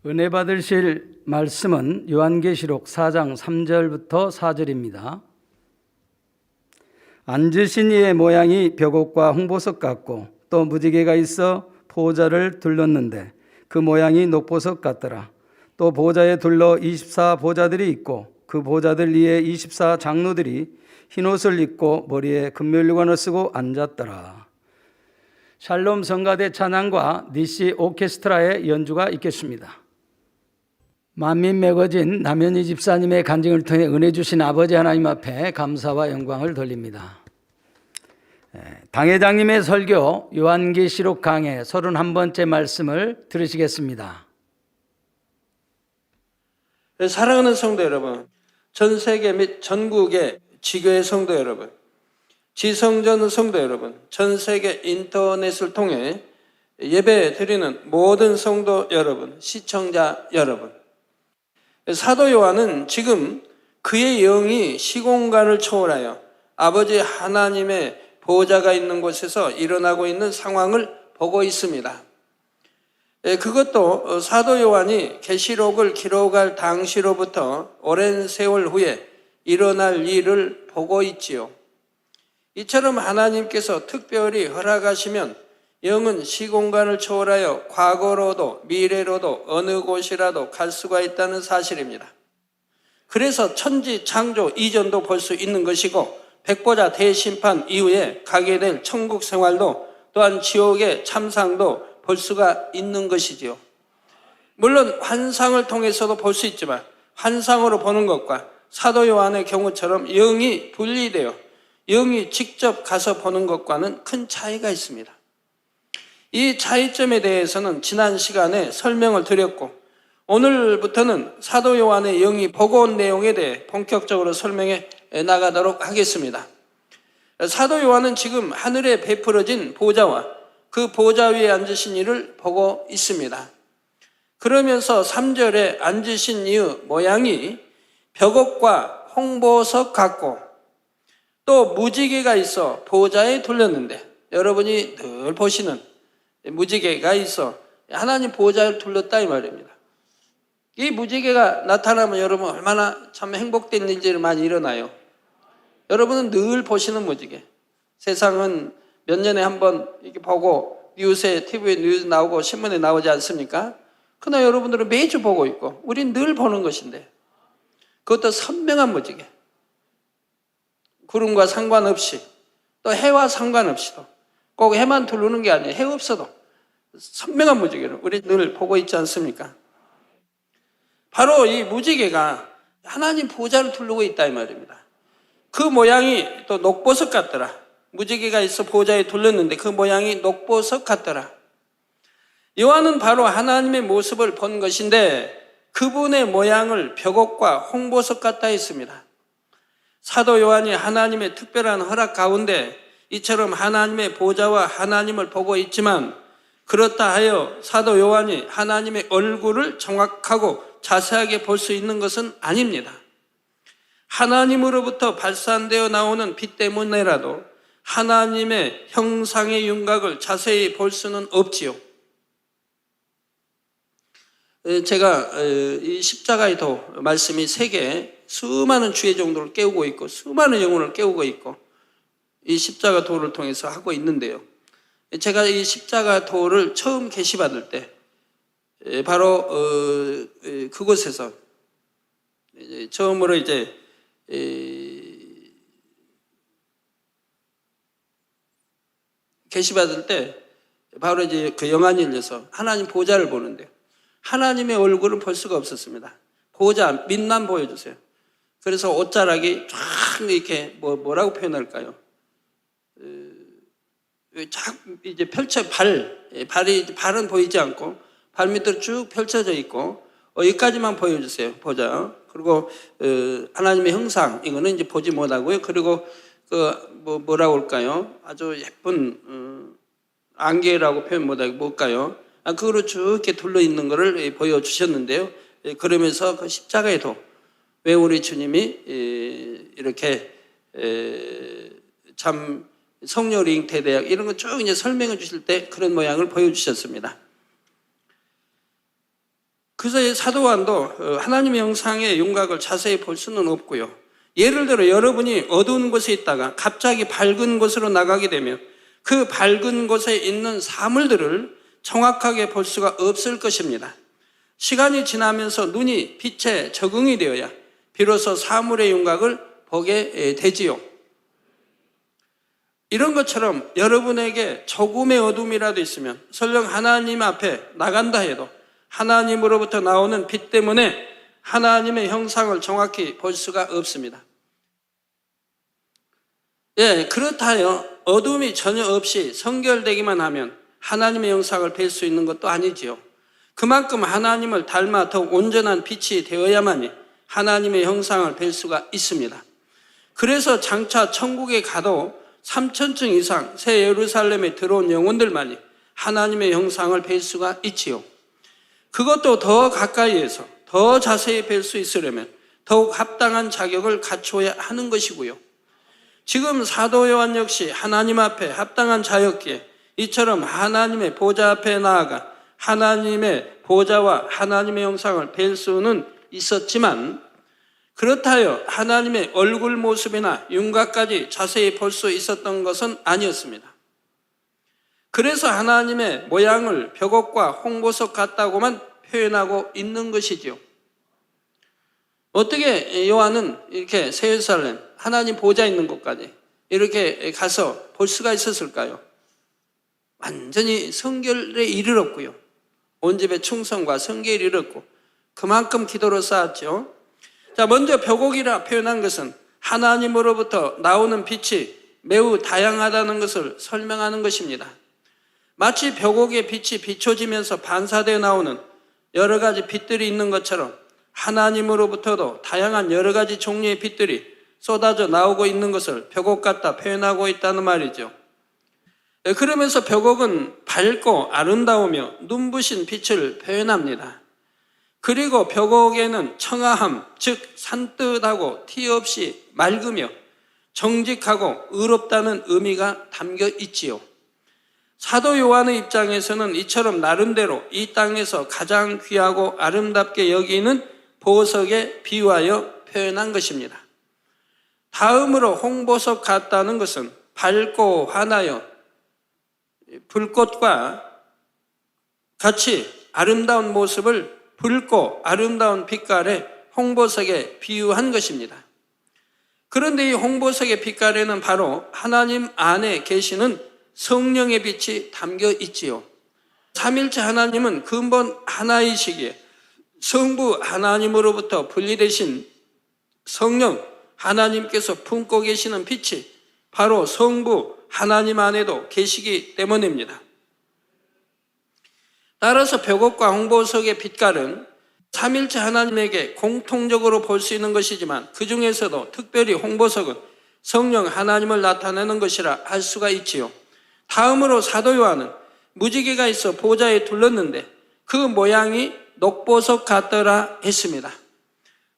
은혜 받으실 말씀은 요한계시록 4장 3절부터 4절입니다. 앉으신 이의 모양이 벽옥과 홍보석 같고 또 무지개가 있어 보좌를 둘렀는데 그 모양이 녹보석 같더라. 또 보좌에 둘러 24 보좌들이 있고 그 보좌들 위에 24 장로들이 흰옷을 입고 머리에 금면류관을 쓰고 앉았더라. 샬롬 성가대 찬양과 니시 오케스트라의 연주가 있겠습니다. 만민 매거진 남현희 집사님의 간증을 통해 은혜 주신 아버지 하나님 앞에 감사와 영광을 돌립니다. 당회장님의 설교 요한계시록 강해 31번째 말씀을 들으시겠습니다. 사랑하는 성도 여러분, 전 세계 및 전국의 지교회 성도 여러분, 지성전 성도 여러분, 전 세계 인터넷을 통해 예배 드리는 모든 성도 여러분, 시청자 여러분, 사도 요한은 지금 그의 영이 시공간을 초월하여 아버지 하나님의 보좌가 있는 곳에서 일어나고 있는 상황을 보고 있습니다. 그것도 사도 요한이 계시록을 기록할 당시로부터 오랜 세월 후에 일어날 일을 보고 있지요. 이처럼 하나님께서 특별히 허락하시면 영은 시공간을 초월하여 과거로도 미래로도 어느 곳이라도 갈 수가 있다는 사실입니다. 그래서 천지 창조 이전도 볼 수 있는 것이고 백보자 대심판 이후에 가게 될 천국 생활도 또한 지옥의 참상도 볼 수가 있는 것이지요. 물론 환상을 통해서도 볼 수 있지만 환상으로 보는 것과 사도 요한의 경우처럼 영이 분리되어 영이 직접 가서 보는 것과는 큰 차이가 있습니다. 이 차이점에 대해서는 지난 시간에 설명을 드렸고 오늘부터는 사도 요한의 영이 보고 온 내용에 대해 본격적으로 설명해 나가도록 하겠습니다. 사도 요한은 지금 하늘에 베풀어진 보좌와 그 보좌 위에 앉으신 이를 보고 있습니다. 그러면서 3절에 앉으신 이의 모양이 벽옥과 홍보석 같고 또 무지개가 있어 보좌에 둘렸는데, 여러분이 늘 보시는 무지개가 있어 하나님 보좌를 둘렀다 이 말입니다. 이 무지개가 나타나면 여러분 얼마나 참 행복된 일들이 많이 일어나요. 여러분은 늘 보시는 무지개. 세상은 몇 년에 한 번 이렇게 보고 뉴스에 TV에 뉴스 나오고 신문에 나오지 않습니까? 그러나 여러분들은 매주 보고 있고 우린 늘 보는 것인데, 그것도 선명한 무지개. 구름과 상관없이 또 해와 상관없이도 꼭 해만 두르는 게 아니에요. 해 없어도 선명한 무지개를 우리 늘 보고 있지 않습니까? 바로 이 무지개가 하나님 보좌를 두르고 있다 이 말입니다. 그 모양이 또 녹보석 같더라. 무지개가 있어 보좌에 둘렀는데 그 모양이 녹보석 같더라. 요한은 바로 하나님의 모습을 본 것인데 그분의 모양을 벽옥과 홍보석 같다 했습니다. 사도 요한이 하나님의 특별한 허락 가운데 이처럼 하나님의 보좌와 하나님을 보고 있지만, 그렇다 하여 사도 요한이 하나님의 얼굴을 정확하고 자세하게 볼 수 있는 것은 아닙니다. 하나님으로부터 발산되어 나오는 빛 때문에라도 하나님의 형상의 윤곽을 자세히 볼 수는 없지요. 제가 이 십자가의 도 말씀이 세계 수많은 주의 종들을 깨우고 있고 수많은 영혼을 깨우고 있고 이 십자가 도를 통해서 하고 있는데요. 제가 이 십자가 도를 처음 계시받을 때 바로 그곳에서 처음으로 이제 계시받을 때 바로 이제 그 영안이 열려서 하나님 보좌를 보는데요. 하나님의 얼굴은 볼 수가 없었습니다. 보좌, 빛만 보여주세요. 그래서 옷자락이 쫙 이렇게 뭐라고 표현할까요? 쫙 이제 발은 보이지 않고 발 밑으로 쭉 펼쳐져 있고 여기까지만 보여주세요. 보자. 그리고 하나님의 형상 이거는 이제 보지 못하고요. 그리고 뭐라고 할까요? 아주 예쁜 안개라고 표현 못하고 뭘까요? 그거로 쭉 이렇게 둘러 있는 거를 보여주셨는데요. 그러면서 그 십자가의 도, 왜 우리 주님이 이렇게 참 성령의 잉태대학 이런 거 쭉 이제 설명해 주실 때 그런 모양을 보여주셨습니다. 그래서 사도 요한도 하나님의 형상의 윤곽을 자세히 볼 수는 없고요. 예를 들어 여러분이 어두운 곳에 있다가 갑자기 밝은 곳으로 나가게 되면 그 밝은 곳에 있는 사물들을 정확하게 볼 수가 없을 것입니다. 시간이 지나면서 눈이 빛에 적응이 되어야 비로소 사물의 윤곽을 보게 되지요. 이런 것처럼 여러분에게 조금의 어둠이라도 있으면 설령 하나님 앞에 나간다 해도 하나님으로부터 나오는 빛 때문에 하나님의 형상을 정확히 볼 수가 없습니다. 그렇다요. 어둠이 전혀 없이 성결되기만 하면 하나님의 형상을 뵐 수 있는 것도 아니지요. 그만큼 하나님을 닮아 더욱 온전한 빛이 되어야만이 하나님의 형상을 뵐 수가 있습니다. 그래서 장차 천국에 가도 3,000층 이상 새 예루살렘에 들어온 영혼들만이 하나님의 형상을 뵐 수가 있지요. 그것도 더 가까이에서 더 자세히 뵐 수 있으려면 더욱 합당한 자격을 갖추어야 하는 것이고요. 지금 사도 요한 역시 하나님 앞에 합당한 자였기에 이처럼 하나님의 보좌 앞에 나아가 하나님의 보좌와 하나님의 형상을 뵐 수는 있었지만 그렇다여 하나님의 얼굴 모습이나 윤곽까지 자세히 볼 수 있었던 것은 아니었습니다. 그래서 하나님의 모양을 벽옥과 홍보석 같다고만 표현하고 있는 것이지요. 어떻게 요한은 이렇게 새 예루살렘 하나님 보좌 있는 곳까지 이렇게 가서 볼 수가 있었을까요? 완전히 성결에 이르렀고요. 온 집의 충성과 성결에 이르렀고 그만큼 기도로 쌓았죠. 자, 먼저 벽옥이라 표현한 것은 하나님으로부터 나오는 빛이 매우 다양하다는 것을 설명하는 것입니다. 마치 벽옥의 빛이 비춰지면서 반사되어 나오는 여러 가지 빛들이 있는 것처럼 하나님으로부터도 다양한 여러 가지 종류의 빛들이 쏟아져 나오고 있는 것을 벽옥 같다 표현하고 있다는 말이죠. 그러면서 벽옥은 밝고 아름다우며 눈부신 빛을 표현합니다. 그리고 벽옥에는 청아함, 즉 산뜻하고 티 없이 맑으며 정직하고 의롭다는 의미가 담겨 있지요. 사도 요한의 입장에서는 이처럼 나름대로 이 땅에서 가장 귀하고 아름답게 여기는 보석에 비유하여 표현한 것입니다. 다음으로 홍보석 같다는 것은 밝고 환하여 불꽃과 같이 아름다운 모습을 붉고 아름다운 빛깔의 홍보석에 비유한 것입니다. 그런데 이 홍보석의 빛깔에는 바로 하나님 안에 계시는 성령의 빛이 담겨 있지요. 삼일체 하나님은 근본 하나이시기에 성부 하나님으로부터 분리되신 성령 하나님께서 품고 계시는 빛이 바로 성부 하나님 안에도 계시기 때문입니다. 따라서 벽옥과 홍보석의 빛깔은 삼일체 하나님에게 공통적으로 볼 수 있는 것이지만 그 중에서도 특별히 홍보석은 성령 하나님을 나타내는 것이라 할 수가 있지요. 다음으로 사도 요한은 무지개가 있어 보좌에 둘렀는데 그 모양이 녹보석 같더라 했습니다.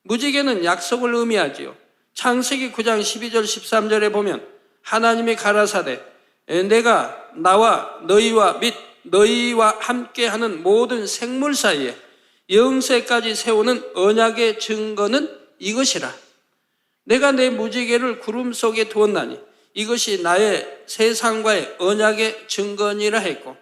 무지개는 약속을 의미하지요. 창세기 9장 12절 13절에 보면 하나님이 가라사대 내가 나와 너희와 및 너희와 함께하는 모든 생물 사이에 영세까지 세우는 언약의 증거는 이것이라. 내가 내 무지개를 구름 속에 두었나니 이것이 나의 세상과의 언약의 증거니라 했고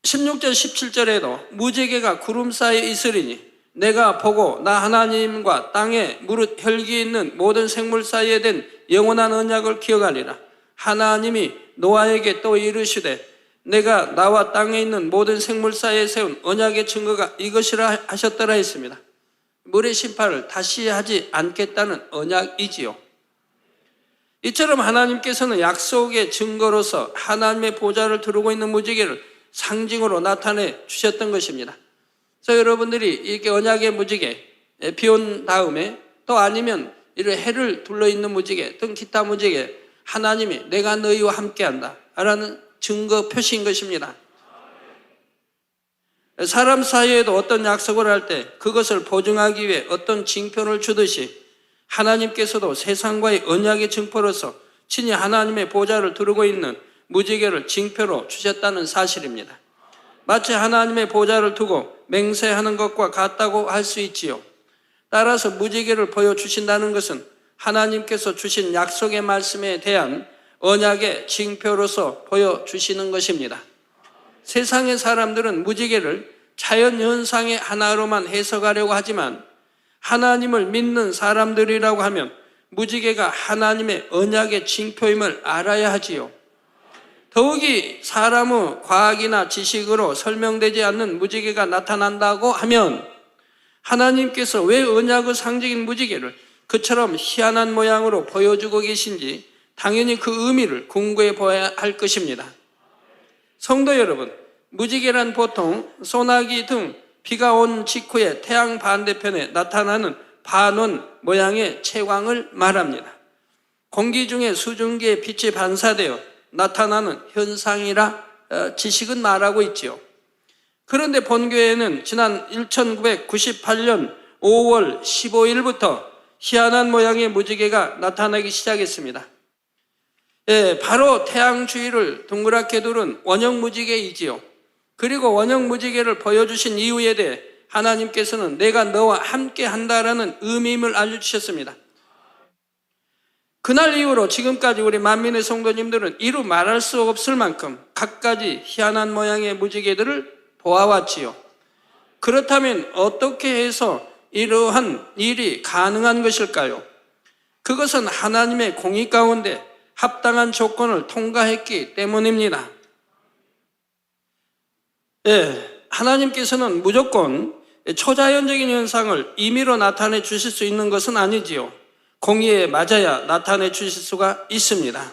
16절 17절에도 무지개가 구름 사이에 있으리니 내가 보고 나 하나님과 땅에 무릇 혈기 있는 모든 생물 사이에 된 영원한 언약을 기억하리라. 하나님이 노아에게 또 이르시되 내가 나와 땅에 있는 모든 생물 사이에 세운 언약의 증거가 이것이라 하셨더라 했습니다. 물의 심판을 다시 하지 않겠다는 언약이지요. 이처럼 하나님께서는 약속의 증거로서 하나님의 보좌를 두르고 있는 무지개를 상징으로 나타내 주셨던 것입니다. 그래서 여러분들이 이렇게 언약의 무지개 비 온 다음에 또 아니면 이런 해를 둘러있는 무지개 등 기타 무지개 하나님이 내가 너희와 함께한다 라는 증거 표시인 것입니다. 사람 사이에도 어떤 약속을 할 때 그것을 보증하기 위해 어떤 징표를 주듯이 하나님께서도 세상과의 언약의 증표로서 친히 하나님의 보좌를 두르고 있는 무지개를 징표로 주셨다는 사실입니다. 마치 하나님의 보좌를 두고 맹세하는 것과 같다고 할 수 있지요. 따라서 무지개를 보여주신다는 것은 하나님께서 주신 약속의 말씀에 대한 언약의 징표로서 보여주시는 것입니다. 세상의 사람들은 무지개를 자연현상의 하나로만 해석하려고 하지만 하나님을 믿는 사람들이라고 하면 무지개가 하나님의 언약의 징표임을 알아야 하지요. 더욱이 사람의 과학이나 지식으로 설명되지 않는 무지개가 나타난다고 하면 하나님께서 왜 언약의 상징인 무지개를 그처럼 희한한 모양으로 보여주고 계신지 당연히 그 의미를 궁구해 보아야 할 것입니다. 성도 여러분, 무지개란 보통 소나기 등 비가 온 직후에 태양 반대편에 나타나는 반원 모양의 채광을 말합니다. 공기 중에 수증기의 빛이 반사되어 나타나는 현상이라 지식은 말하고 있지요. 그런데 본교회는 지난 1998년 5월 15일부터 희한한 모양의 무지개가 나타나기 시작했습니다. 바로 태양 주위를 동그랗게 두른 원형 무지개이지요. 그리고 원형 무지개를 보여주신 이유에 대해 하나님께서는 내가 너와 함께 한다라는 의미임을 알려주셨습니다. 그날 이후로 지금까지 우리 만민의 성도님들은 이루 말할 수 없을 만큼 갖가지 희한한 모양의 무지개들을 보아왔지요. 그렇다면 어떻게 해서 이러한 일이 가능한 것일까요? 그것은 하나님의 공의 가운데 합당한 조건을 통과했기 때문입니다. 하나님께서는 무조건 초자연적인 현상을 임의로 나타내 주실 수 있는 것은 아니지요. 공의에 맞아야 나타내 주실 수가 있습니다.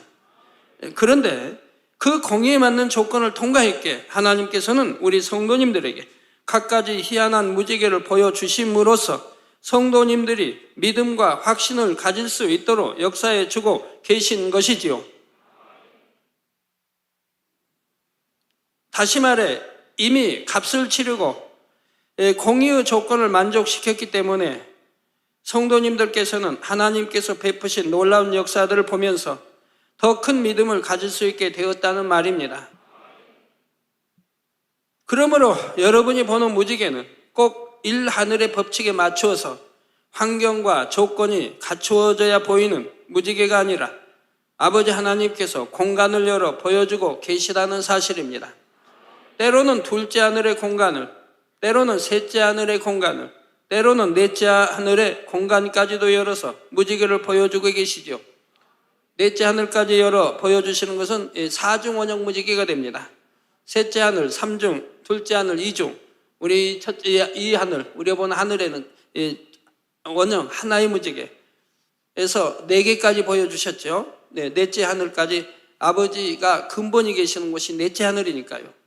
그런데 그 공의에 맞는 조건을 통과했기에 하나님께서는 우리 성도님들에게 갖가지 희한한 무지개를 보여주심으로써 성도님들이 믿음과 확신을 가질 수 있도록 역사해 주고 계신 것이지요. 다시 말해 이미 값을 치르고 공의의 조건을 만족시켰기 때문에 성도님들께서는 하나님께서 베푸신 놀라운 역사들을 보면서 더 큰 믿음을 가질 수 있게 되었다는 말입니다. 그러므로 여러분이 보는 무지개는 꼭 일하늘의 법칙에 맞추어서 환경과 조건이 갖추어져야 보이는 무지개가 아니라 아버지 하나님께서 공간을 열어 보여주고 계시다는 사실입니다. 때로는 둘째 하늘의 공간을, 때로는 셋째 하늘의 공간을, 때로는 넷째 하늘의 공간까지도 열어서 무지개를 보여주고 계시죠. 넷째 하늘까지 열어 보여주시는 것은 사중 원형 무지개가 됩니다. 셋째 하늘, 삼중, 둘째 하늘, 이중, 우리 첫째 이 하늘, 우리가 보는 하늘에는 원형 하나의 무지개에서 4개까지 보여주셨죠. 넷째 하늘까지 아버지가 근본이 계시는 곳이 넷째 하늘이니까요.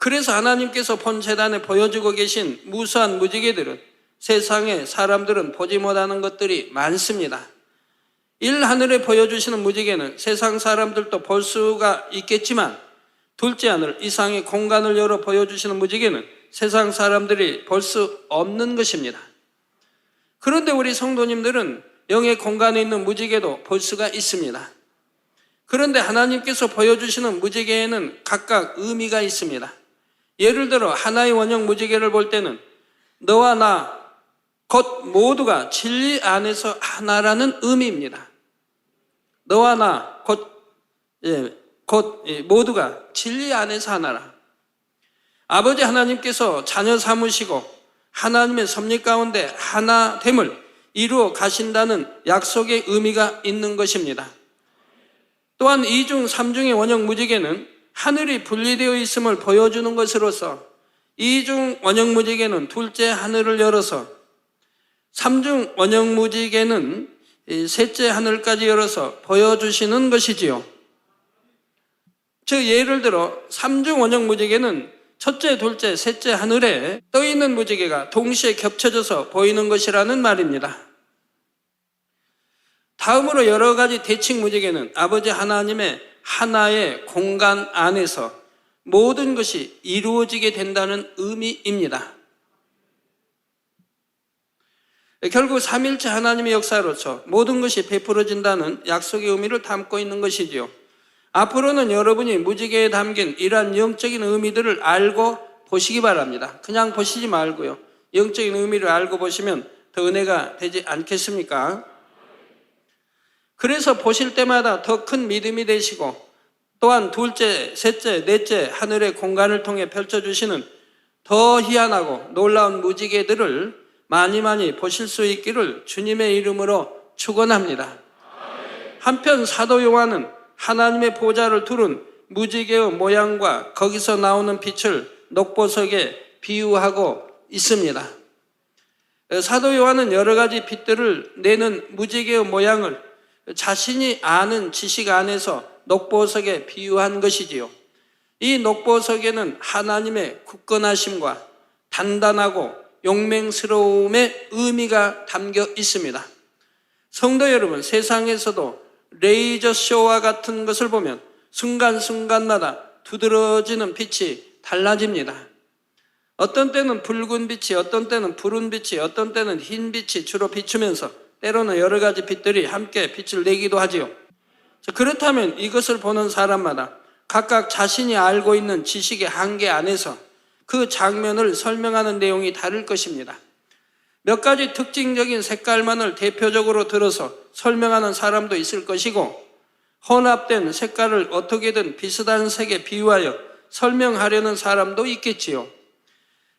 그래서 하나님께서 본 재단에 보여주고 계신 무수한 무지개들은 세상에 사람들은 보지 못하는 것들이 많습니다. 일하늘에 보여주시는 무지개는 세상 사람들도 볼 수가 있겠지만 둘째 하늘 이상의 공간을 열어 보여주시는 무지개는 세상 사람들이 볼 수 없는 것입니다. 그런데 우리 성도님들은 영의 공간에 있는 무지개도 볼 수가 있습니다. 그런데 하나님께서 보여주시는 무지개에는 각각 의미가 있습니다. 예를 들어 하나의 원형 무지개를 볼 때는 너와 나 곧 모두가 진리 안에서 하나라는 의미입니다. 너와 나 곧 모두가 진리 안에서 하나라. 아버지 하나님께서 자녀 삼으시고 하나님의 섭리 가운데 하나됨을 이루어 가신다는 약속의 의미가 있는 것입니다. 또한 이중, 삼중의 원형 무지개는 하늘이 분리되어 있음을 보여주는 것으로서 이중 원형 무지개는 둘째 하늘을 열어서 삼중 원형 무지개는 셋째 하늘까지 열어서 보여주시는 것이지요. 즉 예를 들어 삼중 원형 무지개는 첫째, 둘째, 셋째 하늘에 떠있는 무지개가 동시에 겹쳐져서 보이는 것이라는 말입니다. 다음으로 여러 가지 대칭 무지개는 아버지 하나님의 하나의 공간 안에서 모든 것이 이루어지게 된다는 의미입니다. 결국 삼일체 하나님의 역사로서 모든 것이 베풀어진다는 약속의 의미를 담고 있는 것이지요. 앞으로는 여러분이 무지개에 담긴 이러한 영적인 의미들을 알고 보시기 바랍니다. 그냥 보시지 말고요. 영적인 의미를 알고 보시면 더 은혜가 되지 않겠습니까? 그래서 보실 때마다 더 큰 믿음이 되시고 또한 둘째, 셋째, 넷째 하늘의 공간을 통해 펼쳐주시는 더 희한하고 놀라운 무지개들을 많이 보실 수 있기를 주님의 이름으로 축원합니다. 한편 사도 요한은 하나님의 보좌를 두른 무지개의 모양과 거기서 나오는 빛을 녹보석에 비유하고 있습니다. 사도 요한은 여러 가지 빛들을 내는 무지개의 모양을 자신이 아는 지식 안에서 녹보석에 비유한 것이지요. 이 녹보석에는 하나님의 굳건하심과 단단하고 용맹스러움의 의미가 담겨 있습니다. 성도 여러분, 세상에서도 레이저 쇼와 같은 것을 보면 순간순간마다 두드러지는 빛이 달라집니다. 어떤 때는 붉은 빛이, 어떤 때는 푸른 빛이, 어떤 때는 흰 빛이 주로 비추면서 때로는 여러 가지 빛들이 함께 빛을 내기도 하지요. 그렇다면 이것을 보는 사람마다 각각 자신이 알고 있는 지식의 한계 안에서 그 장면을 설명하는 내용이 다를 것입니다. 몇 가지 특징적인 색깔만을 대표적으로 들어서 설명하는 사람도 있을 것이고, 혼합된 색깔을 어떻게든 비슷한 색에 비유하여 설명하려는 사람도 있겠지요.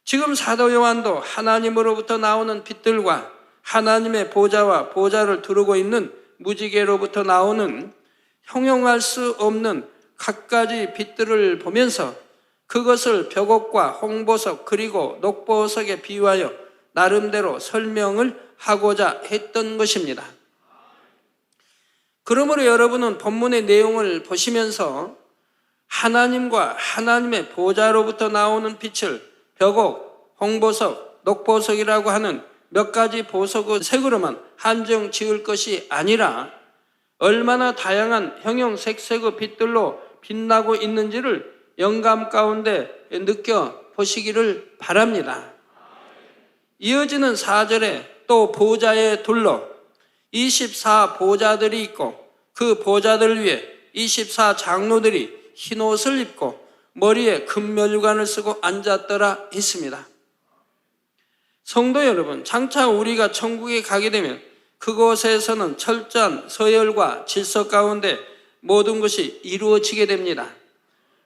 지금 사도 요한도 하나님으로부터 나오는 빛들과 하나님의 보좌와 보좌를 두르고 있는 무지개로부터 나오는 형용할 수 없는 갖가지 빛들을 보면서 그것을 벽옥과 홍보석 그리고 녹보석에 비유하여 나름대로 설명을 하고자 했던 것입니다. 그러므로 여러분은 본문의 내용을 보시면서 하나님과 하나님의 보좌로부터 나오는 빛을 벽옥, 홍보석, 녹보석이라고 하는 몇 가지 보석의 색으로만 한정 지을 것이 아니라 얼마나 다양한 형형색색의 빛들로 빛나고 있는지를 영감 가운데 느껴보시기를 바랍니다. 이어지는 4절에 또 보좌에 둘러 24보좌들이 있고 그 보좌들 위에 24장로들이 흰옷을 입고 머리에 금면류관을 쓰고 앉았더라 했습니다. 성도 여러분, 장차 우리가 천국에 가게 되면 그곳에서는 철저한 서열과 질서 가운데 모든 것이 이루어지게 됩니다.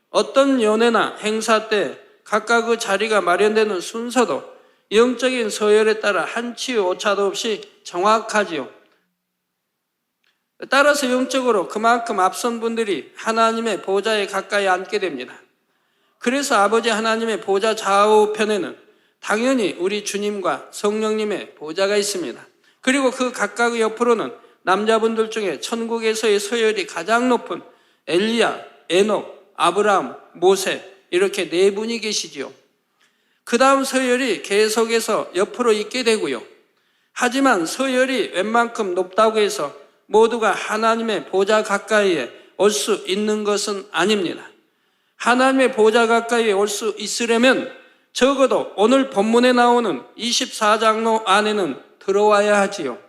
어떤 연회나 행사 때 각각 그 자리가 마련되는 순서도 영적인 서열에 따라 한치의 오차도 없이 정확하지요. 따라서 영적으로 그만큼 앞선 분들이 하나님의 보좌에 가까이 앉게 됩니다. 그래서 아버지 하나님의 보좌 좌우편에는 당연히 우리 주님과 성령님의 보좌가 있습니다. 그리고 그 각각의 옆으로는 남자분들 중에 천국에서의 서열이 가장 높은 엘리야, 에녹, 아브라함, 모세 이렇게 네 분이 계시지요. 그 다음 서열이 계속해서 옆으로 있게 되고요. 하지만 서열이 웬만큼 높다고 해서 모두가 하나님의 보좌 가까이에 올 수 있는 것은 아닙니다. 하나님의 보좌 가까이에 올 수 있으려면 적어도 오늘 본문에 나오는 24장로 안에는 들어와야 하지요.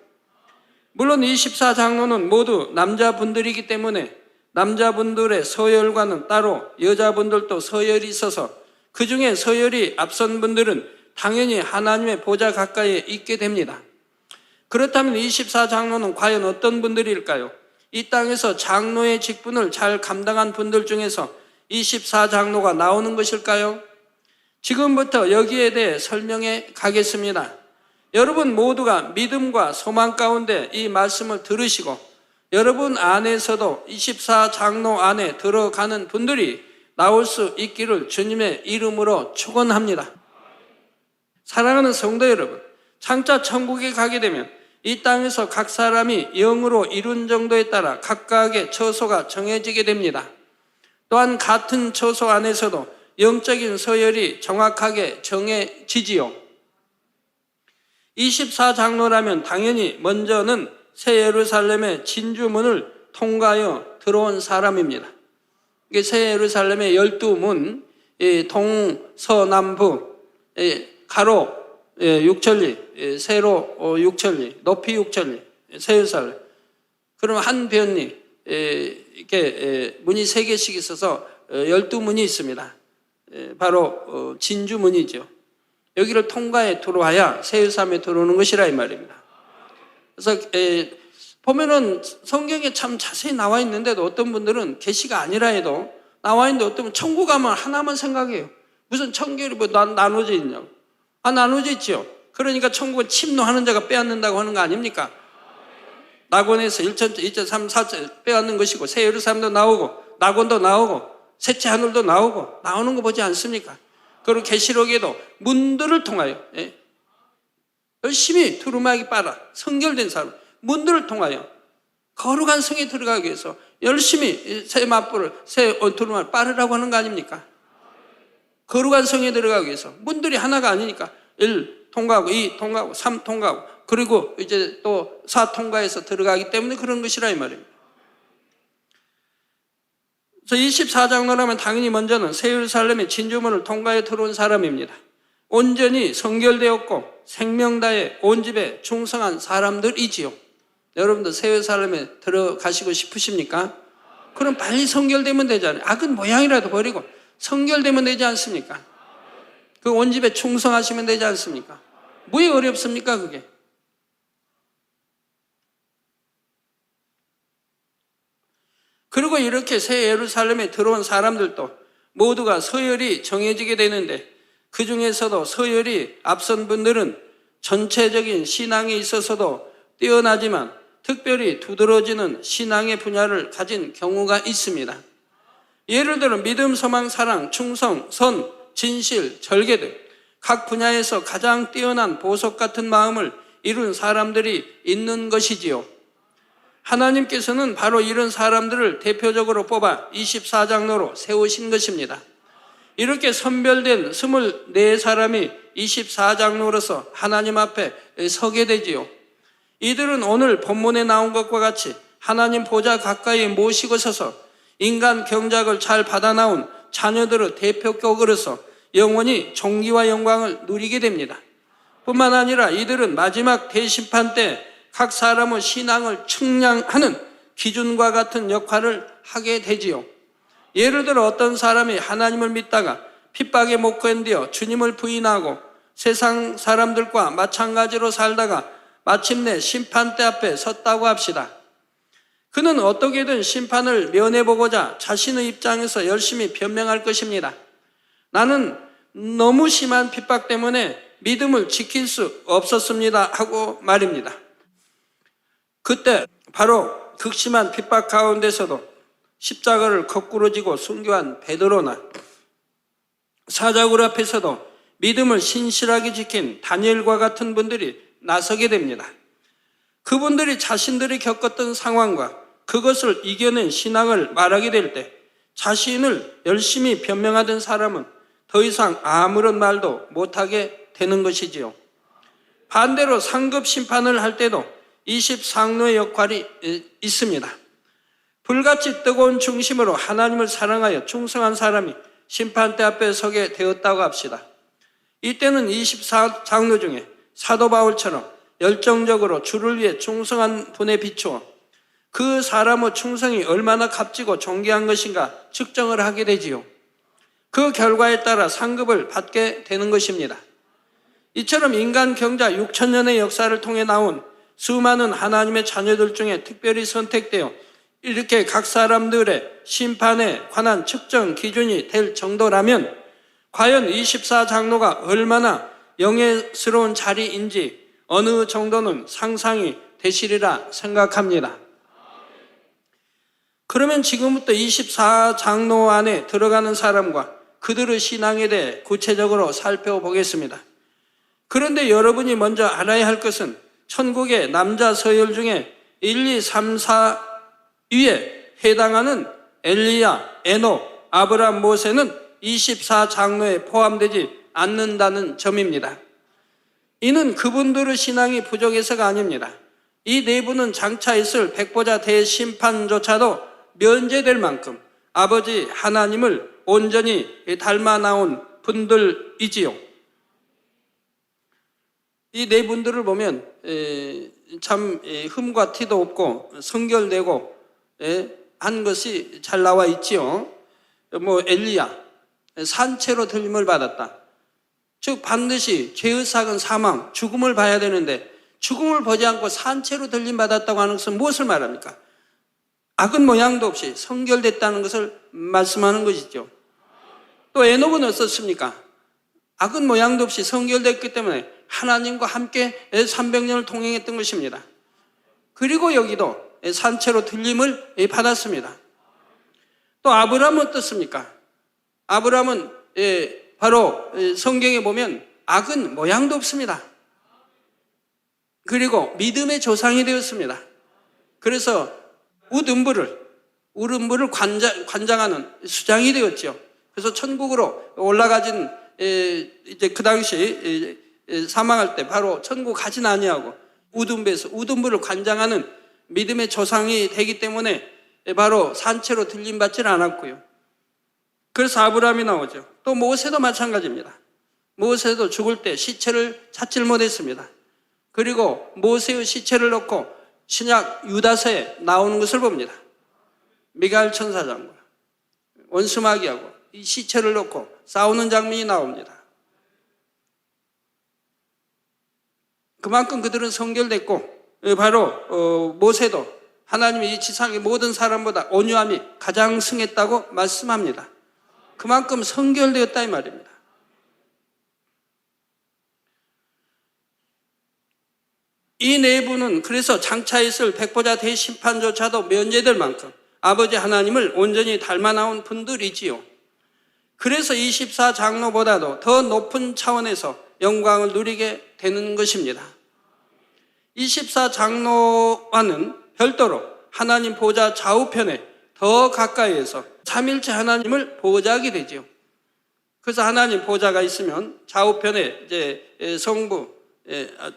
물론 24장로는 모두 남자분들이기 때문에 남자분들의 서열과는 따로 여자분들도 서열이 있어서 그 중에 서열이 앞선 분들은 당연히 하나님의 보좌 가까이에 있게 됩니다. 그렇다면 24장로는 과연 어떤 분들일까요? 이 땅에서 장로의 직분을 잘 감당한 분들 중에서 24장로가 나오는 것일까요? 지금부터 여기에 대해 설명해 가겠습니다. 여러분 모두가 믿음과 소망 가운데 이 말씀을 들으시고 여러분 안에서도 24장로 안에 들어가는 분들이 나올 수 있기를 주님의 이름으로 축원합니다. 사랑하는 성도 여러분, 장차 천국에 가게 되면 이 땅에서 각 사람이 영으로 이룬 정도에 따라 각각의 처소가 정해지게 됩니다. 또한 같은 처소 안에서도 영적인 서열이 정확하게 정해지지요. 24장로라면 당연히 먼저는 새 예루살렘의 진주문을 통과하여 들어온 사람입니다. 이게 새 예루살렘의 12문, 동서남북, 가로 6천리, 세로 6천리, 높이 6천리, 새 예루살렘. 그럼 한 변리 이렇게 문이 3개씩 있어서 12문이 있습니다. 바로 진주문이죠. 여기를 통과해 들어와야 새 예루살렘에 들어오는 것이라 이 말입니다. 그래서 보면은 성경에 참 자세히 나와 있는데도 어떤 분들은 계시가 아니라 해도 나와 있는데 어떤 분은 천국 가면 하나만 생각해요. 무슨 천국이 뭐 나눠져 있냐고. 나눠져 있죠. 그러니까 천국은 침노하는 자가 빼앗는다고 하는 거 아닙니까? 낙원에서 1천, 2천, 3, 4천 빼앗는 것이고 새 예루살렘도 나오고 낙원도 나오고 셋째 하늘도 나오고 나오는 거 보지 않습니까? 그리고 계시록에도 문들을 통하여 열심히 두루마기 빨아 성결된 사람 문들을 통하여 거룩한 성에 들어가기 위해서 열심히 새 맞불을 새 두루마기를 빠르라고 하는 거 아닙니까? 거룩한 성에 들어가기 위해서 문들이 하나가 아니니까 1 통과하고 2 통과하고 3 통과하고 그리고 이제 또 4 통과해서 들어가기 때문에 그런 것이라 이 말입니다. 그래서 24장로라면 당연히 먼저는 새 예루살렘의 진주문을 통과해 들어온 사람입니다. 온전히 성결되었고 생명 다해 온 집에 충성한 사람들이지요. 여러분들 새 예루살렘에 들어가시고 싶으십니까? 그럼 빨리 성결되면 되잖아요. 악은 모양이라도 버리고 성결되면 되지 않습니까? 그 온 집에 충성하시면 되지 않습니까? 왜 어렵습니까 그게? 그리고 이렇게 새 예루살렘에 들어온 사람들도 모두가 서열이 정해지게 되는데 그 중에서도 서열이 앞선 분들은 전체적인 신앙에 있어서도 뛰어나지만 특별히 두드러지는 신앙의 분야를 가진 경우가 있습니다. 예를 들어 믿음, 소망, 사랑, 충성, 선, 진실, 절개 등 각 분야에서 가장 뛰어난 보석 같은 마음을 이룬 사람들이 있는 것이지요. 하나님께서는 바로 이런 사람들을 대표적으로 뽑아 24장로로 세우신 것입니다. 이렇게 선별된 24사람이 24장로로서 하나님 앞에 서게 되지요. 이들은 오늘 본문에 나온 것과 같이 하나님 보좌 가까이 모시고 서서 인간 경작을 잘 받아 나온 자녀들의 대표격으로서 영원히 존귀와 영광을 누리게 됩니다. 뿐만 아니라 이들은 마지막 대심판 때 각 사람의 신앙을 측량하는 기준과 같은 역할을 하게 되지요. 예를 들어 어떤 사람이 하나님을 믿다가 핍박에 못 견디어 주님을 부인하고 세상 사람들과 마찬가지로 살다가 마침내 심판대 앞에 섰다고 합시다. 그는 어떻게든 심판을 면해보고자 자신의 입장에서 열심히 변명할 것입니다. 나는 너무 심한 핍박 때문에 믿음을 지킬 수 없었습니다 하고 말입니다. 그때 바로 극심한 핍박 가운데서도 십자가를 거꾸로 지고 순교한 베드로나 사자굴 앞에서도 믿음을 신실하게 지킨 다니엘과 같은 분들이 나서게 됩니다. 그분들이 자신들이 겪었던 상황과 그것을 이겨낸 신앙을 말하게 될 때 자신을 열심히 변명하던 사람은 더 이상 아무런 말도 못하게 되는 것이지요. 반대로 상급 심판을 할 때도 24장로의 역할이 있습니다. 불같이 뜨거운 중심으로 하나님을 사랑하여 충성한 사람이 심판대 앞에 서게 되었다고 합시다. 이때는 24장로 중에 사도 바울처럼 열정적으로 주를 위해 충성한 분에 비추어 그 사람의 충성이 얼마나 값지고 존귀한 것인가 측정을 하게 되지요. 그 결과에 따라 상급을 받게 되는 것입니다. 이처럼 인간 경자 6천년의 역사를 통해 나온 수많은 하나님의 자녀들 중에 특별히 선택되어 이렇게 각 사람들의 심판에 관한 측정 기준이 될 정도라면 과연 24장로가 얼마나 영예스러운 자리인지 어느 정도는 상상이 되시리라 생각합니다. 그러면 지금부터 24장로 안에 들어가는 사람과 그들의 신앙에 대해 구체적으로 살펴보겠습니다. 그런데 여러분이 먼저 알아야 할 것은 천국의 남자 서열 중에 1, 2, 3, 4 위에 해당하는 엘리야, 에녹, 아브라함, 모세는 24장로에 포함되지 않는다는 점입니다. 이는 그분들의 신앙이 부족해서가 아닙니다. 이 네 분은 장차 있을 백보자 대심판조차도 면제될 만큼 아버지 하나님을 온전히 닮아 나온 분들이지요. 이 네 분들을 보면 참 흠과 티도 없고 성결되고 것이 잘 나와 있지요. 엘리야 산채로 들림을 받았다. 즉 반드시 죄의 삭은 사망, 죽음을 봐야 되는데 죽음을 보지 않고 산채로 들림 받았다고 하는 것은 무엇을 말합니까? 악은 모양도 없이 성결됐다는 것을 말씀하는 것이죠. 또 에녹은 어떻습니까? 악은 모양도 없이 성결됐기 때문에 하나님과 함께 300년을 동행했던 것입니다. 그리고 여기도 산채로 들림을 받았습니다. 또 아브라함은 어떻습니까? 아브라함은 바로 성경에 보면 악은 모양도 없습니다. 그리고 믿음의 조상이 되었습니다. 그래서 우름부를 관장하는 수장이 되었죠. 그래서 천국으로 올라가진 이제 그 당시 사망할 때 바로 천국 가진 아니하고 우둔부를 관장하는 믿음의 조상이 되기 때문에 바로 산채로 들림받지는 않았고요. 그래서 아브라함이 나오죠. 또 모세도 마찬가지입니다. 모세도 죽을 때 시체를 찾질 못했습니다. 그리고 모세의 시체를 놓고 신약 유다서에 나오는 것을 봅니다. 미가엘 천사장과 원수마귀하고 이 시체를 놓고 싸우는 장면이 나옵니다. 그만큼 그들은 성결됐고 바로 모세도 하나님이 이 지상의 모든 사람보다 온유함이 가장 승했다고 말씀합니다. 그만큼 성결되었다 이 말입니다. 이 내부는 그래서 장차 있을 백보자 대심판조차도 면제될 만큼 아버지 하나님을 온전히 닮아 나온 분들이지요. 그래서 24장로보다도 더 높은 차원에서 영광을 누리게 되는 것입니다. 24장로와는 별도로 하나님 보좌 좌우편에 더 가까이에서 삼일체 하나님을 보좌하게 되죠. 그래서 하나님 보좌가 있으면 좌우편에 이제 성부,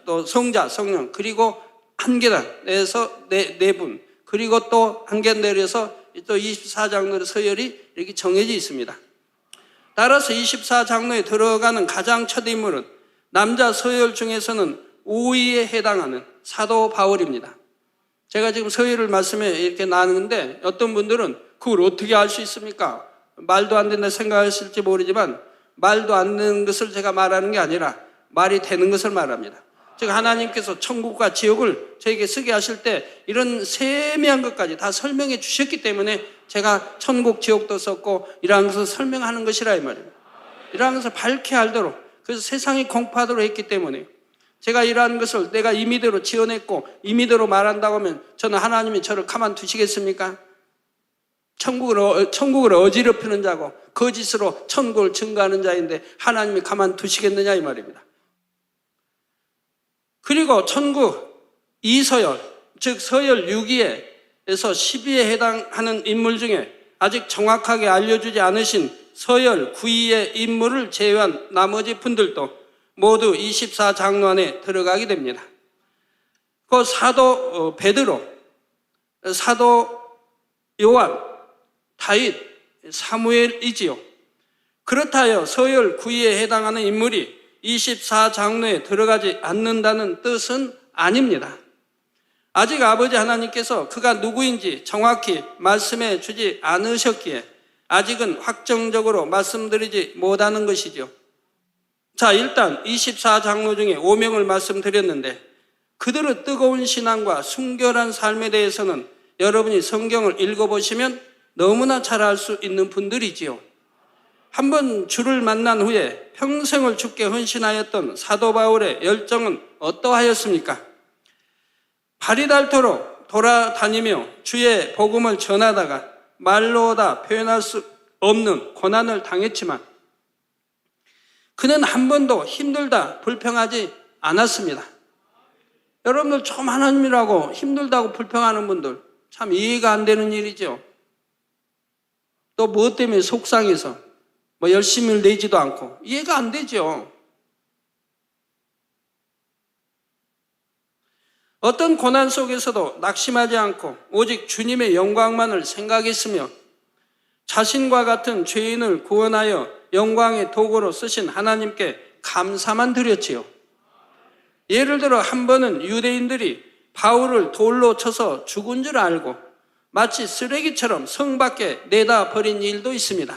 또 성자, 성령, 그리고 한 계단에서 네 분, 그리고 또 한 계단 내려서 또 24장로의 서열이 이렇게 정해져 있습니다. 따라서 24장로에 들어가는 가장 첫 인물은 남자 서열 중에서는 5위에 해당하는 사도 바울입니다. 제가 지금 서열을 말씀에 이렇게 나누는데 어떤 분들은 그걸 어떻게 알 수 있습니까? 말도 안 된다 생각하실지 모르지만 말도 안 되는 것을 제가 말하는 게 아니라 말이 되는 것을 말합니다. 즉 하나님께서 천국과 지옥을 저에게 쓰게 하실 때 이런 세미한 것까지 다 설명해 주셨기 때문에 제가 천국 지옥도 썼고 이러한 것을 설명하는 것이라 이 말입니다. 이러한 것을 밝게 알도록, 그래서 세상이 공포하도록 했기 때문에 제가 이러한 것을 내가 임의대로 지어냈고 임의대로 말한다고 하면 저는 하나님이 저를 가만두시겠습니까? 천국을 어지럽히는 자고 거짓으로 천국을 증거하는 자인데 하나님이 가만두시겠느냐 이 말입니다. 그리고 천국 2서열, 즉 서열 6위에서 10위에 해당하는 인물 중에 아직 정확하게 알려주지 않으신 서열 9위의 인물을 제외한 나머지 분들도 모두 24장로 안에 들어가게 됩니다. 그 사도 베드로, 사도 요한, 다윗, 사무엘이지요. 그렇다 하여 서열 9위에 해당하는 인물이 24장로에 들어가지 않는다는 뜻은 아닙니다. 아직 아버지 하나님께서 그가 누구인지 정확히 말씀해 주지 않으셨기에 아직은 확정적으로 말씀드리지 못하는 것이죠. 자, 일단 24장로 중에 5명을 말씀드렸는데 그들의 뜨거운 신앙과 순결한 삶에 대해서는 여러분이 성경을 읽어보시면 너무나 잘 알 수 있는 분들이지요. 한번 주를 만난 후에 평생을 주께 헌신하였던 사도 바울의 열정은 어떠하였습니까? 발이 닳도록 돌아다니며 주의 복음을 전하다가 말로 다 표현할 수 없는 고난을 당했지만 그는 한 번도 힘들다 불평하지 않았습니다. 여러분들 좀 하나님이라고 힘들다고 불평하는 분들 참 이해가 안 되는 일이죠. 또 무엇 때문에 속상해서 열심히 내지도 않고 이해가 안 되죠. 어떤 고난 속에서도 낙심하지 않고 오직 주님의 영광만을 생각했으며 자신과 같은 죄인을 구원하여 영광의 도구로 쓰신 하나님께 감사만 드렸지요. 예를 들어 한 번은 유대인들이 바울을 돌로 쳐서 죽은 줄 알고 마치 쓰레기처럼 성 밖에 내다 버린 일도 있습니다.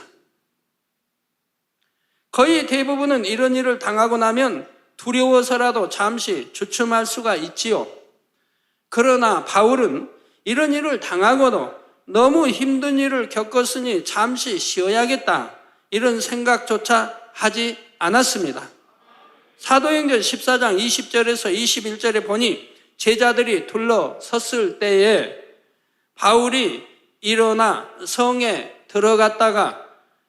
거의 대부분은 이런 일을 당하고 나면 두려워서라도 잠시 주춤할 수가 있지요. 그러나 바울은 이런 일을 당하고도 너무 힘든 일을 겪었으니 잠시 쉬어야겠다, 이런 생각조차 하지 않았습니다. 사도행전 14장 20절에서 21절에 보니 제자들이 둘러섰을 때에 바울이 일어나 성에 들어갔다가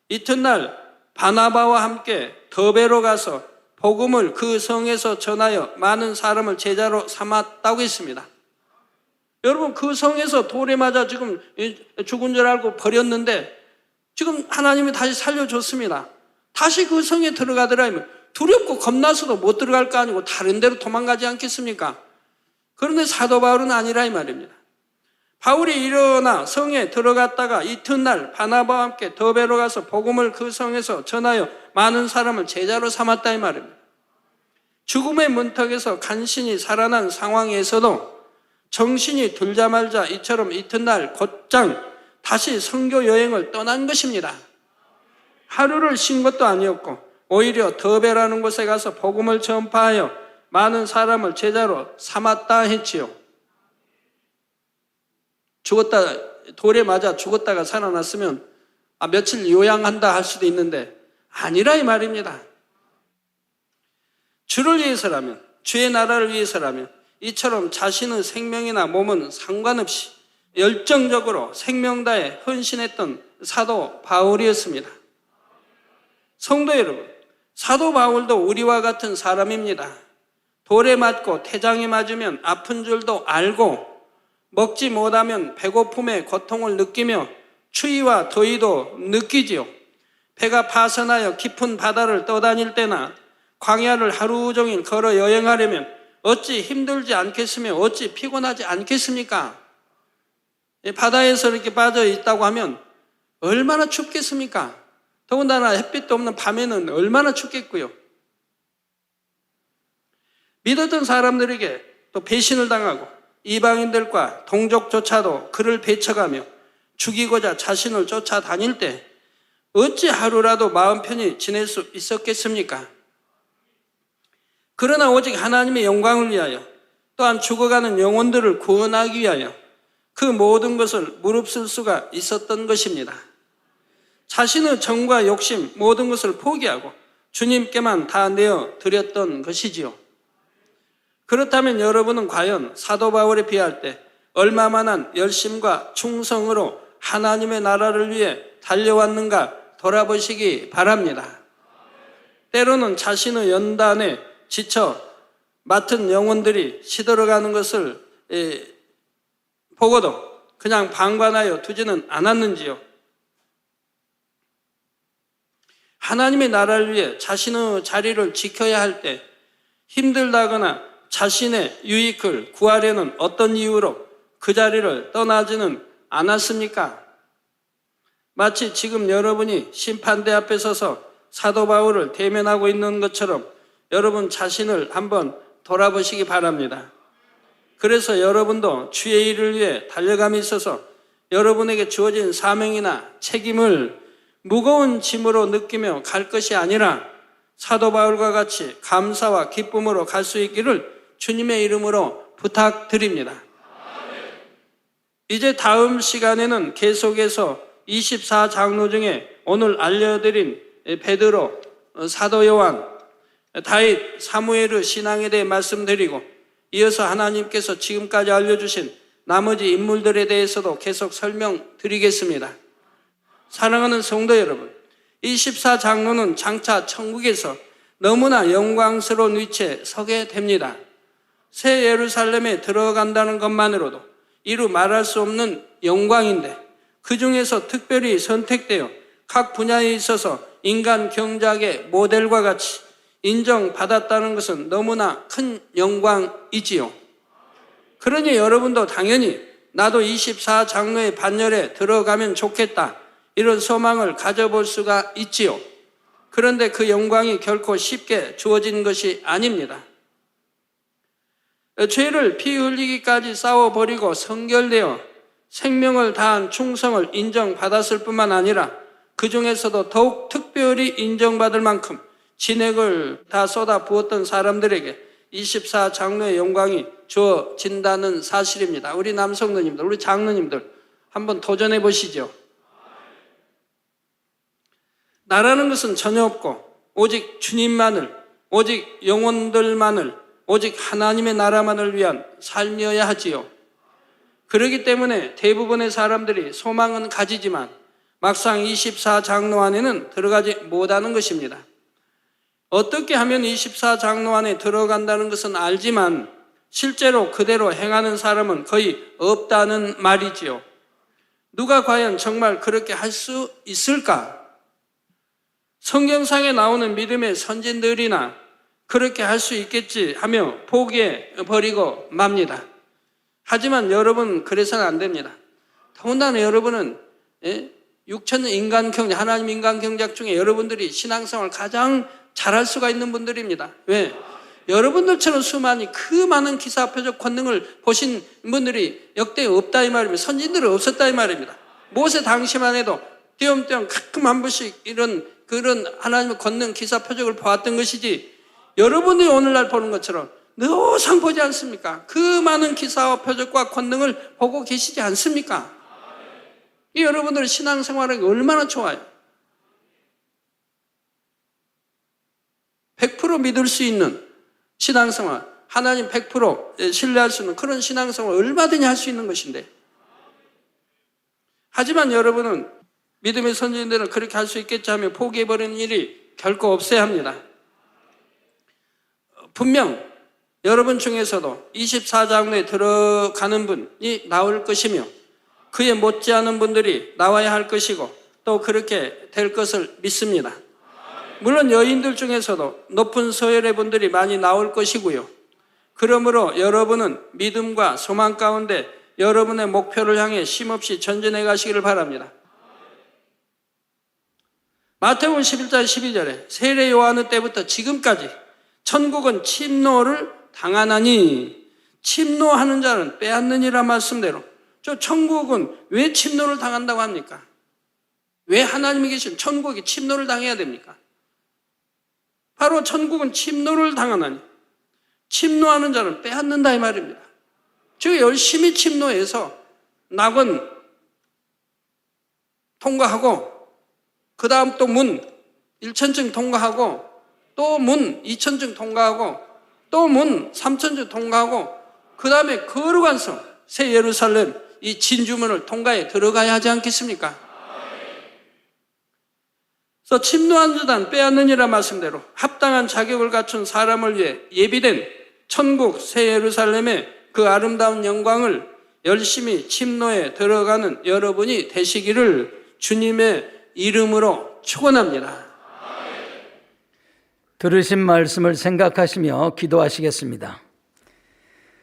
이튿날 바나바와 함께 더베로 가서 복음을 그 성에서 전하여 많은 사람을 제자로 삼았다고 했습니다. 여러분, 그 성에서 돌에 맞아 지금 죽은 줄 알고 버렸는데 지금 하나님이 다시 살려줬습니다. 다시 그 성에 들어가더라면 두렵고 겁나서도 못 들어갈 거 아니고 다른 데로 도망가지 않겠습니까? 그런데 사도 바울은 아니라 이 말입니다. 바울이 일어나 성에 들어갔다가 이튿날 바나바와 함께 더베로 가서 복음을 그 성에서 전하여 많은 사람을 제자로 삼았다 이 말입니다. 죽음의 문턱에서 간신히 살아난 상황에서도 정신이 들자마자 이처럼 이튿날 곧장 다시 선교 여행을 떠난 것입니다. 하루를 쉰 것도 아니었고 오히려 더베라는 곳에 가서 복음을 전파하여 많은 사람을 제자로 삼았다 했지요. 돌에 맞아 죽었다가 살아났으면 며칠 요양한다 할 수도 있는데 아니라 이 말입니다. 주를 위해서라면, 주의 나라를 위해서라면 이처럼 자신의 생명이나 몸은 상관없이 열정적으로 생명 다해 헌신했던 사도 바울이었습니다. 성도 여러분, 사도 바울도 우리와 같은 사람입니다. 돌에 맞고 태장에 맞으면 아픈 줄도 알고 먹지 못하면 배고픔의 고통을 느끼며 추위와 더위도 느끼지요. 배가 파선하여 깊은 바다를 떠다닐 때나 광야를 하루 종일 걸어 여행하려면 어찌 힘들지 않겠으며 어찌 피곤하지 않겠습니까? 바다에서 이렇게 빠져 있다고 하면 얼마나 춥겠습니까? 더군다나 햇빛도 없는 밤에는 얼마나 춥겠고요. 믿었던 사람들에게 또 배신을 당하고 이방인들과 동족조차도 그를 배척하며 죽이고자 자신을 쫓아다닐 때 어찌 하루라도 마음 편히 지낼 수 있었겠습니까? 그러나 오직 하나님의 영광을 위하여 또한 죽어가는 영혼들을 구원하기 위하여 그 모든 것을 무릅쓸 수가 있었던 것입니다. 자신의 정과 욕심 모든 것을 포기하고 주님께만 다 내어 드렸던 것이지요. 그렇다면 여러분은 과연 사도 바울에 비할 때 얼마만한 열심과 충성으로 하나님의 나라를 위해 달려왔는가 돌아보시기 바랍니다. 때로는 자신의 연단에 지쳐 맡은 영혼들이 시들어가는 것을 보고도 그냥 방관하여 두지는 않았는지요? 하나님의 나라를 위해 자신의 자리를 지켜야 할 때 힘들다거나 자신의 유익을 구하려는 어떤 이유로 그 자리를 떠나지는 않았습니까? 마치 지금 여러분이 심판대 앞에 서서 사도 바울을 대면하고 있는 것처럼 여러분 자신을 한번 돌아보시기 바랍니다. 그래서 여러분도 주의 일을 위해 달려감이 있어서 여러분에게 주어진 사명이나 책임을 무거운 짐으로 느끼며 갈 것이 아니라 사도 바울과 같이 감사와 기쁨으로 갈 수 있기를 주님의 이름으로 부탁드립니다. 이제 다음 시간에는 계속해서 24장로 중에 오늘 알려드린 베드로, 사도 요한, 다윗, 사무엘의 신앙에 대해 말씀드리고 이어서 하나님께서 지금까지 알려주신 나머지 인물들에 대해서도 계속 설명드리겠습니다. 사랑하는 성도 여러분, 24장로는 장차 천국에서 너무나 영광스러운 위치에 서게 됩니다. 새 예루살렘에 들어간다는 것만으로도 이루 말할 수 없는 영광인데 그 중에서 특별히 선택되어 각 분야에 있어서 인간 경작의 모델과 같이 인정받았다는 것은 너무나 큰 영광이지요. 그러니 여러분도 당연히 나도 24장로의 반열에 들어가면 좋겠다 이런 소망을 가져볼 수가 있지요. 그런데 그 영광이 결코 쉽게 주어진 것이 아닙니다. 죄를 피 흘리기까지 싸워버리고 성결되어 생명을 다한 충성을 인정받았을 뿐만 아니라 그 중에서도 더욱 특별히 인정받을 만큼 진액을 다 쏟아 부었던 사람들에게 24장로의 영광이 주어진다는 사실입니다. 우리 남성누님들, 우리 장로님들 한번 도전해 보시죠. 나라는 것은 전혀 없고 오직 주님만을, 오직 영혼들만을, 오직 하나님의 나라만을 위한 삶이어야 하지요. 그렇기 때문에 대부분의 사람들이 소망은 가지지만 막상 24장로 안에는 들어가지 못하는 것입니다. 어떻게 하면 24장로 안에 들어간다는 것은 알지만 실제로 그대로 행하는 사람은 거의 없다는 말이지요. 누가 과연 정말 그렇게 할 수 있을까? 성경상에 나오는 믿음의 선진들이나 그렇게 할 수 있겠지 하며 포기해 버리고 맙니다. 하지만 여러분 그래서는 안 됩니다. 더군다나 여러분은 육천 인간 경제, 하나님 인간 경작 중에 여러분들이 신앙생활을 가장 잘할 수가 있는 분들입니다. 왜? 여러분들처럼 수많이 그 많은 기사 표적 권능을 보신 분들이 역대 없다 이 말입니다. 선진들은 없었다 이 말입니다. 모세 당시만 해도 띄엄띄엄 가끔 한 번씩 그런 하나님의 권능 기사 표적을 보았던 것이지 여러분들이 오늘날 보는 것처럼 늘상 보지 않습니까? 그 많은 기사와 표적과 권능을 보고 계시지 않습니까? 이 여러분들의 신앙생활이 얼마나 좋아요. 100% 믿을 수 있는 신앙생활, 하나님 100% 신뢰할 수 있는 그런 신앙생활을 얼마든지 할 수 있는 것인데, 하지만 여러분은 믿음의 선진들은 그렇게 할 수 있겠지 하며 포기해버리는 일이 결코 없어야 합니다. 분명 여러분 중에서도 24장로에 들어가는 분이 나올 것이며 그에 못지않은 분들이 나와야 할 것이고 또 그렇게 될 것을 믿습니다. 물론 여인들 중에서도 높은 서열의 분들이 많이 나올 것이고요. 그러므로 여러분은 믿음과 소망 가운데 여러분의 목표를 향해 쉼없이 전진해 가시기를 바랍니다. 마태복음 11장 12절에 세례 요한의 때부터 지금까지 천국은 침노를 당하나니 침노하는 자는 빼앗느니라 말씀대로 저 천국은 왜 침노를 당한다고 합니까? 왜 하나님이 계신 천국이 침노를 당해야 됩니까? 바로 천국은 침노를 당하나니 침노하는 자는 빼앗는다 이 말입니다. 즉 열심히 침노해서 낙원 통과하고 그 다음 또 문 1,000층 통과하고 또 문 2,000층 통과하고 또 문 3,000층 통과하고 그 다음에 거룩한 성 새 예루살렘 이 진주문을 통과해 들어가야 하지 않겠습니까? 그래서 침노한 자는 빼앗느니라 말씀대로 합당한 자격을 갖춘 사람을 위해 예비된 천국 새 예루살렘의 그 아름다운 영광을 열심히 침노에 들어가는 여러분이 되시기를 주님의 이름으로 축원합니다. 들으신 말씀을 생각하시며 기도하시겠습니다.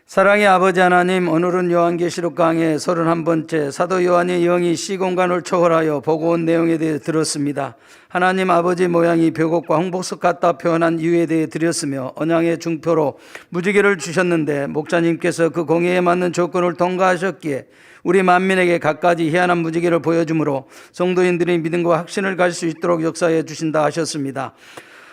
사랑의 아버지 하나님, 오늘은 요한계시록 강의 31번째 사도 요한의 영이 시공간을 초월하여 보고 온 내용에 대해 들었습니다. 하나님 아버지 모양이 벽옥과 홍보석 같다 표현한 이유에 대해 드렸으며 언양의 중표로 무지개를 주셨는데 목자님께서 그 공예에 맞는 조건을 통과하셨기에 우리 만민에게 갖가지 희한한 무지개를 보여주므로 성도인들이 믿음과 확신을 가질 수 있도록 역사해 주신다 하셨습니다.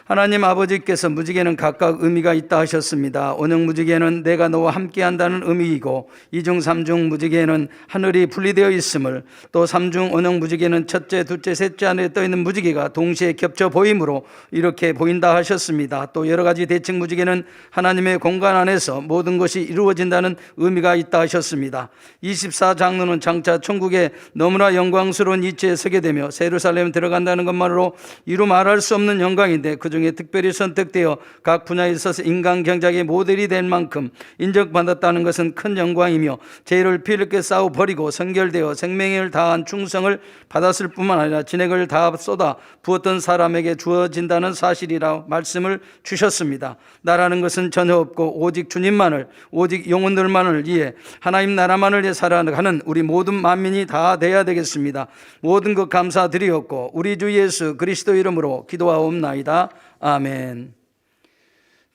하나님 아버지께서 무지개는 각각 의미가 있다 하셨습니다. 원형 무지개는 내가 너와 함께한다는 의미이고 이중 삼중 무지개는 하늘이 분리되어 있음을, 또 삼중 원형 무지개는 첫째 둘째 셋째 안에 떠있는 무지개가 동시에 겹쳐 보이므로 이렇게 보인다 하셨습니다. 또 여러 가지 대칭 무지개는 하나님의 공간 안에서 모든 것이 이루어진다는 의미가 있다 하셨습니다. 24장로는 장차 천국에 너무나 영광스러운 위치에 서게 되며 예루살렘 들어간다는 것만으로 이루 말할 수 없는 영광인데 그 중에 특별히 선택되어 각 분야에 있어서 인간 경작의 모델이 될 만큼 인정받았다는 것은 큰 영광이며 죄를 피 흘리게 싸워 버리고 성결되어 생명을 다한 충성을 받았을 뿐만 아니라 진액을 다 쏟아 부었던 사람에게 주어진다는 사실이라 말씀을 주셨습니다. 나라는 것은 전혀 없고 오직 주님만을, 오직 영혼들만을 위해 하나님 나라만을 위해 살아가는 우리 모든 만민이 다 돼야 되겠습니다. 모든 것 감사드리옵고 우리 주 예수 그리스도 이름으로 기도하옵나이다. 아멘.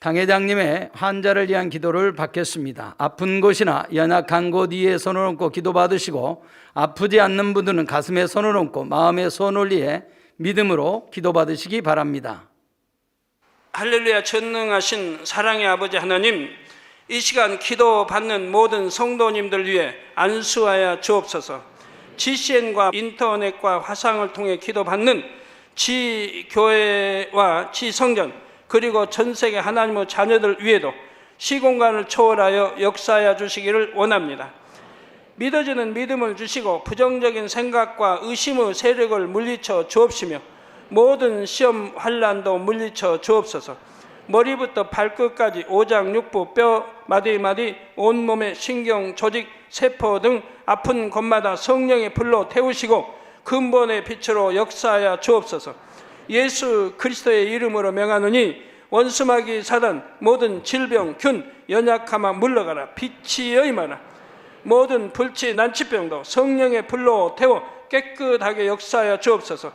당 회장님의 환자를 위한 기도를 받겠습니다. 아픈 곳이나 연약한 곳 위에 손을 얹고 기도받으시고 아프지 않는 분들은 가슴에 손을 얹고 마음에 손을 올리해 믿음으로 기도받으시기 바랍니다. 할렐루야. 전능하신 사랑의 아버지 하나님, 이 시간 기도받는 모든 성도님들 위해 안수하여 주옵소서. GCN과 인터넷과 화상을 통해 기도받는 지교회와 지성전 그리고 전 세계 하나님의 자녀들 위에도 시공간을 초월하여 역사하여 주시기를 원합니다. 믿어지는 믿음을 주시고 부정적인 생각과 의심의 세력을 물리쳐 주옵시며 모든 시험 환난도 물리쳐 주옵소서. 머리부터 발끝까지 오장육부 뼈 마디마디 온몸의 신경 조직 세포 등 아픈 곳마다 성령의 불로 태우시고 근본의 빛으로 역사하여 주옵소서. 예수 그리스도의 이름으로 명하노니 원수마귀 사단 모든 질병 균 연약함아 물러가라. 빛이여 임하라. 모든 불치 난치병도 성령의 불로 태워 깨끗하게 역사하여 주옵소서.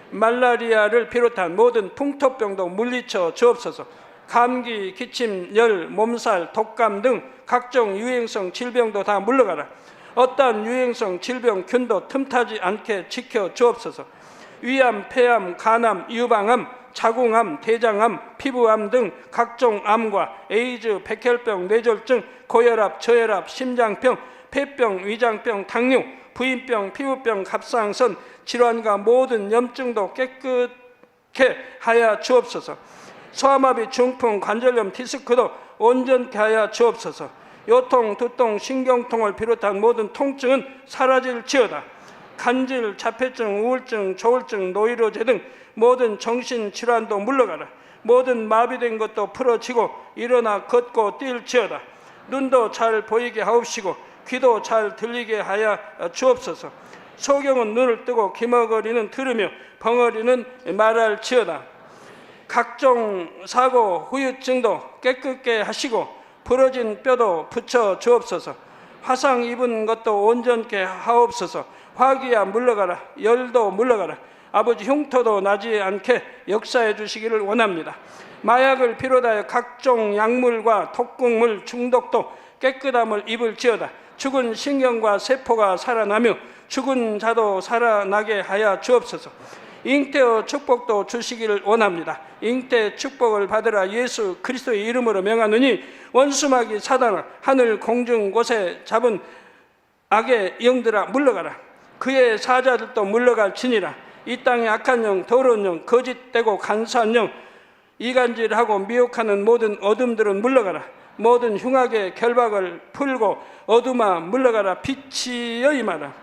말라리아를 비롯한 모든 풍토병도 물리쳐 주옵소서. 감기, 기침, 열, 몸살, 독감 등 각종 유행성 질병도 다 물러가라. 어떠한 유행성 질병 균도 틈타지 않게 지켜 주옵소서. 위암, 폐암, 간암, 유방암, 자궁암, 대장암, 피부암 등 각종 암과 에이즈, 백혈병, 뇌졸중, 고혈압, 저혈압, 심장병, 폐병, 위장병, 당뇨, 부인병, 피부병, 갑상선 질환과 모든 염증도 깨끗게 하여 주옵소서. 소아마비, 중풍, 관절염, 디스크도 온전케 하여 주옵소서. 요통, 두통, 신경통을 비롯한 모든 통증은 사라질지어다. 간질, 자폐증, 우울증, 조울증, 노이로제 등 모든 정신질환도 물러가라. 모든 마비된 것도 풀어지고 일어나 걷고 뛸지어다. 눈도 잘 보이게 하옵시고 귀도 잘 들리게 하여 주옵소서. 소경은 눈을 뜨고 기머거리는 들으며 벙어리는 말할지어다. 각종 사고, 후유증도 깨끗게 하시고 부러진 뼈도 붙여 주옵소서. 화상 입은 것도 온전케 하옵소서. 화기야 물러가라. 열도 물러가라. 아버지 흉터도 나지 않게 역사해 주시기를 원합니다. 마약을 비롯하여 각종 약물과 독극물 중독도 깨끗함을 입을지어다. 죽은 신경과 세포가 살아나며 죽은 자도 살아나게 하여 주옵소서. 잉태의 축복도 주시기를 원합니다. 잉태 축복을 받으라. 예수 그리스도의 이름으로 명하노니 원수마귀 사단아 하늘 공중 곳에 잡은 악의 영들아 물러가라. 그의 사자들도 물러갈지니라. 이 땅의 악한 영, 더러운 영, 거짓되고 간사한 영, 이간질하고 미혹하는 모든 어둠들은 물러가라. 모든 흉악의 결박을 풀고 어둠아 물러가라. 빛이여 임하라.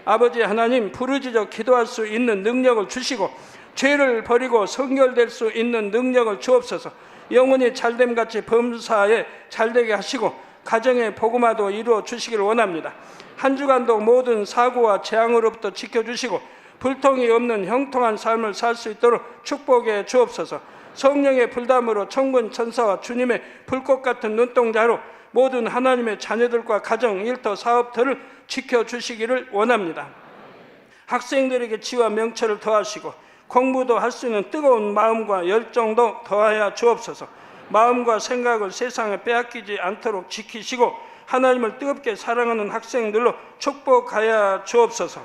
아버지 하나님, 부르짖어 기도할 수 있는 능력을 주시고 죄를 버리고 성결될 수 있는 능력을 주옵소서. 영혼이 잘됨같이 범사에 잘되게 하시고 가정의 복음화도 이루어 주시기를 원합니다. 한 주간도 모든 사고와 재앙으로부터 지켜주시고 불통이 없는 형통한 삶을 살 수 있도록 축복해 주옵소서. 성령의 불담으로 천군 천사와 주님의 불꽃 같은 눈동자로 모든 하나님의 자녀들과 가정, 일터, 사업터를 지켜주시기를 원합니다. 학생들에게 지와 명철을 더하시고 공부도 할 수 있는 뜨거운 마음과 열정도 더하여 주옵소서. 마음과 생각을 세상에 빼앗기지 않도록 지키시고 하나님을 뜨겁게 사랑하는 학생들로 축복하여 주옵소서.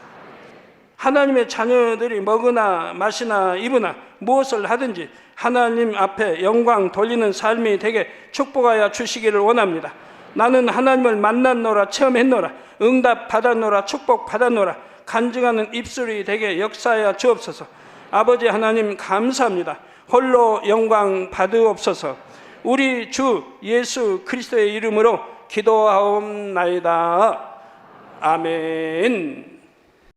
하나님의 자녀들이 먹으나 마시나 입으나 무엇을 하든지 하나님 앞에 영광 돌리는 삶이 되게 축복하여 주시기를 원합니다. 나는 하나님을 만났노라, 체험했노라, 응답 받았노라, 축복 받았노라, 간증하는 입술이 되게 역사하여 주옵소서. 아버지 하나님 감사합니다. 홀로 영광 받으옵소서. 우리 주 예수 그리스도의 이름으로 기도하옵나이다. 아멘.